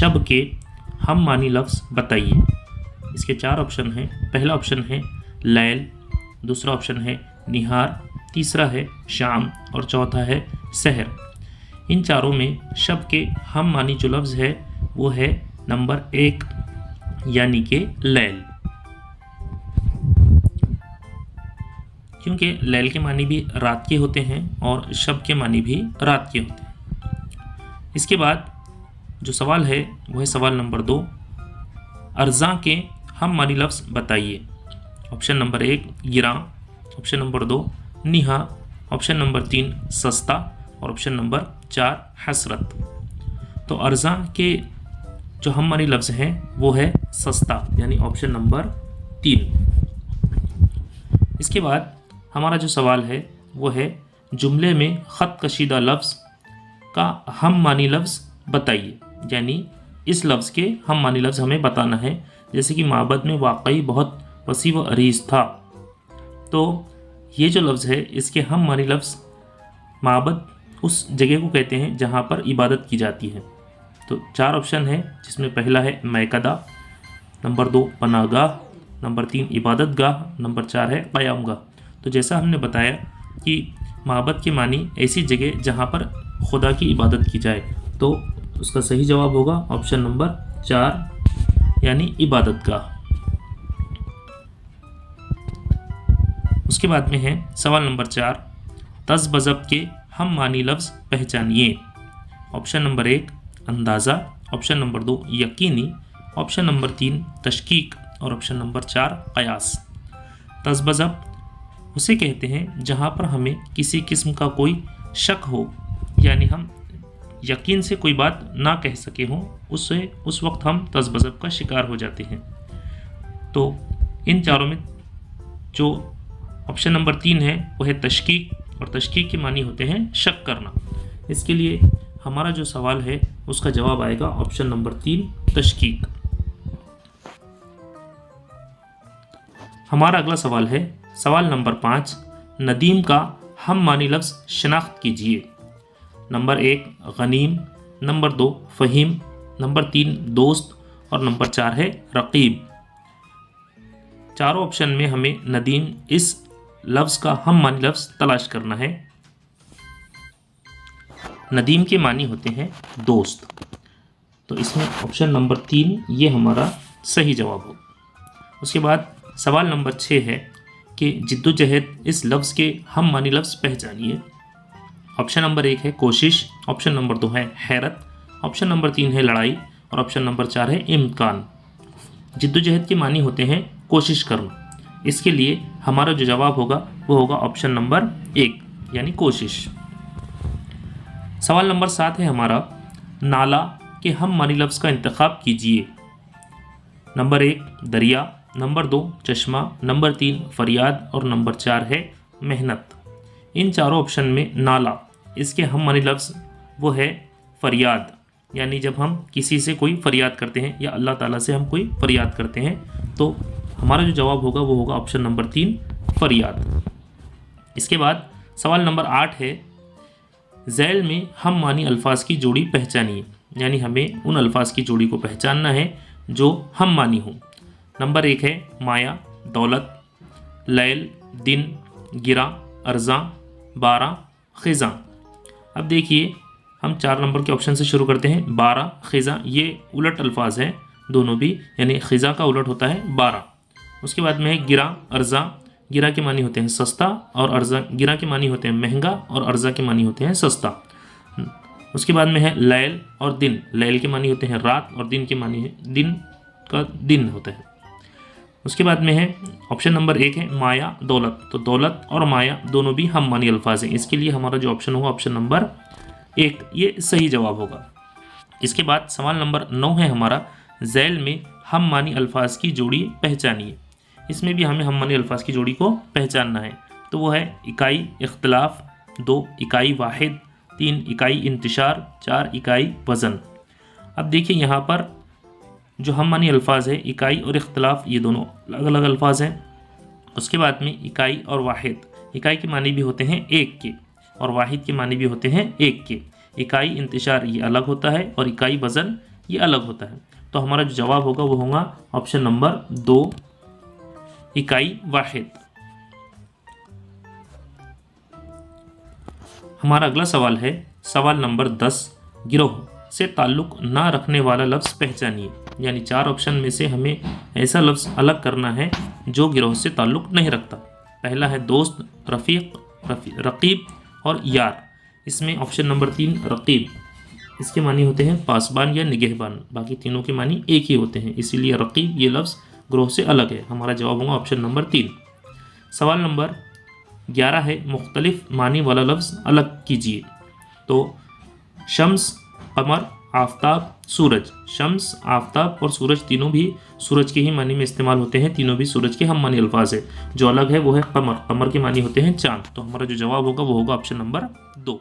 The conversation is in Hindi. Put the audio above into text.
शब के हम मानी लफ्ज़ बताइए। इसके 4 ऑप्शन हैं। पहला ऑप्शन है लैल, दूसरा ऑप्शन है निहार, तीसरा है शाम और चौथा है सहर। इन चारों में शब के हम मानी जो लफ्ज़ है वो है नंबर 1 यानी कि लैल, क्योंकि लैल के मानी भी रात के होते हैं और शब के मानी भी रात के होते हैं। इसके बाद जो सवाल है वो है सवाल नंबर 2, अर्ज़ा के हम मानी लफ्ज़ बताइए। ऑप्शन नंबर 1 गिरां, ऑप्शन नंबर 2 निहा, ऑप्शन नंबर 3 सस्ता और ऑप्शन नंबर 4 हसरत। तो अर्ज़ा के जो हम मानी लफ्ज़ हैं वो है सस्ता यानी ऑप्शन नंबर 3। इसके बाद हमारा जो सवाल है वो है जुमले में ख़त कशीदा लफ्ज़ का हम मानी लफ्ज़ बताइए, यानी इस लफ्ज़ के हम मानी लफ्ज़ हमें बताना है। जैसे कि माबद में वाकई बहुत वसी व अरीज़ था, तो ये जो लफ्ज़ है इसके हम मानी लफ्ज़ माबद उस जगह को कहते हैं जहाँ पर इबादत की जाती है। तो 4 ऑप्शन है जिसमें पहला है मैकदा, नंबर 2 पनागाह, नंबर 3 इबादत गाह, नंबर 4 है क़यामगाह। तो जैसा हमने बताया कि माबद के मानी ऐसी जगह जहाँ पर खुदा की इबादत की जाए, तो उसका सही जवाब होगा ऑप्शन नंबर 4 यानी इबादत गाह। उसके बाद में है सवाल नंबर 4, तज़ बज़ब के हम मानी लफ्ज़ पहचानिए। ऑप्शन नंबर 1 अंदाज़ा, ऑप्शन नंबर 2 यकीनी, ऑप्शन नंबर 3 तशकीक और ऑप्शन नंबर 4 क़यास। तज़ बज़ब उसे कहते हैं जहाँ पर हमें किसी किस्म का कोई शक हो, यानी हम यकीन से कोई बात ना कह सके हों, उस वक्त हम तज़ बज़ब का शिकार हो जाते हैं। तो इन चारों में जो ऑप्शन नंबर 3 है वो है तशकीक, और तशकीक के मानी होते हैं शक करना। इसके लिए हमारा जो सवाल है उसका जवाब आएगा ऑप्शन नंबर 3 तशकीक। हमारा अगला सवाल है सवाल नंबर 5, नदीम का हम मानी लफ्ज़ शनाख्त कीजिए। नंबर 1 गनीम, नंबर 2 फ़हीम, नंबर 3 दोस्त और नंबर 4 है रकीब। चारों ऑप्शन में हमें नदीम इस लफ्ज़ का हम मानी लफ्ज़ तलाश करना है। नदीम के मानी होते हैं दोस्त, तो इसमें ऑप्शन नंबर 3 ये हमारा सही जवाब होगा। उसके बाद सवाल नंबर 6 है कि जिद्दोजहद इस लफ्ज़ के हम मानी लफ्ज़ पहचानिए। ऑप्शन नंबर 1 है कोशिश, ऑप्शन नंबर 2 है हैरत, ऑप्शन नंबर 3 है लड़ाई और ऑप्शन नंबर 4 है इम्कान। जिद्दोजहद के मानी होते हैं कोशिश करना, इसके लिए हमारा जो जवाब होगा वो होगा ऑप्शन नंबर 1 यानी कोशिश। सवाल नंबर 7 है हमारा, नाला के हम मानी लफ्ज़ का इंतखाब कीजिए। नंबर 1 दरिया, नंबर 2 चश्मा, नंबर 3 फरियाद और नंबर 4 है मेहनत। इन चारों ऑप्शन में नाला इसके हम मानी लफ्ज़ वो है फरियाद, यानी जब हम किसी से कोई फरियाद करते हैं या अल्लाह ताला से हम कोई फरियाद करते हैं, तो हमारा जो जवाब होगा वो होगा ऑप्शन नंबर 3 फरियाद। इसके बाद सवाल नंबर 8 है, ज़ैल में हम मानी अल्फाज की जोड़ी पहचानिए, यानी हमें उन अल्फाज की जोड़ी को पहचानना है जो हम मानी हों। नंबर 1 है माया, दौलत, लैल, दिन, गिरा, अर्ज़ा, बारह, ख़िज़ा। अब देखिए हम 4 नंबर के ऑप्शन से शुरू करते हैं। बारह, ख़िज़ा ये उलट अल्फाज हैं दोनों भी, यानी ख़िज़ा का उलट होता है 12। उसके बाद में है गिरा, अर्ज़ा। गिरा के मानी होते हैं सस्ता और अर्ज़ा, गिरा के मानी होते हैं महंगा और अर्ज़ा के मानी होते हैं सस्ता। उसके बाद में है लैल और दिन। लैल के मानी होते हैं रात और दिन के मानी है दिन का दिन होता है। उसके बाद में है ऑप्शन नंबर 1 है माया, दौलत। तो दौलत और माया दोनों भी हम मानी अल्फाज हैं, इसके लिए हमारा जो ऑप्शन होगा ऑप्शन नंबर 1 ये सही जवाब होगा। इसके बाद सवाल नंबर 9 है हमारा, ज़ैल में हम मानी अल्फाज की जोड़ी पहचानिए। इसमें भी हमें हम मानी अल्फाज की जोड़ी को पहचानना है, तो वो है इकाई इख्तिलाफ, 2 इकाई वाहिद, 3 इकाई इंतशार, 4 इकाई वज़न। अब देखिए यहाँ पर जो हम मानी अल्फाज है इकाई और इख्तिलाफ ये दोनों अलग अलग अल्फाज हैं। उसके बाद में इकाई और वाहिद, इकाई के मानी भी होते हैं 1 के और वाहिद के मानी भी होते हैं 1 के। इकाई इंतशार ये अलग होता है और इकाई वज़न ये अलग होता है। तो हमारा जो जवाब होगा वो होगा ऑप्शन नंबर 2, इकाई वाहिद। हमारा अगला सवाल है सवाल नंबर 10, गिरोह से ताल्लुक़ ना रखने वाला लफ्ज़ पहचानिए। यानी 4 ऑप्शन में से हमें ऐसा लफ्ज़ अलग करना है जो गिरोह से ताल्लुक़ नहीं रखता। पहला है दोस्त, रफ़ीक, रकीब और यार। इसमें ऑप्शन नंबर 3 रकीब, इसके मानी होते हैं पासबान या निगहबान, बाकी तीनों के मानी एक ही होते हैं, इसीलिए रकीब ये लफ्ज़ गिरोह से अलग है। हमारा जवाब होगा ऑप्शन नंबर 3। सवाल नंबर 11 है मुख्तलिफ मानी वाला लफ्ज़ अलग कीजिए। तो शम्स, कमर, आफताब, सूरज। शम्स, आफताब और सूरज तीनों भी सूरज के ही मानी में इस्तेमाल होते हैं, तीनों भी सूरज के हम मानी अल्फाज है। जो अलग है वो है कमर, कमर के मानी होते हैं चाँद। तो हमारा जो जवाब होगा वो होगा ऑप्शन नंबर 2।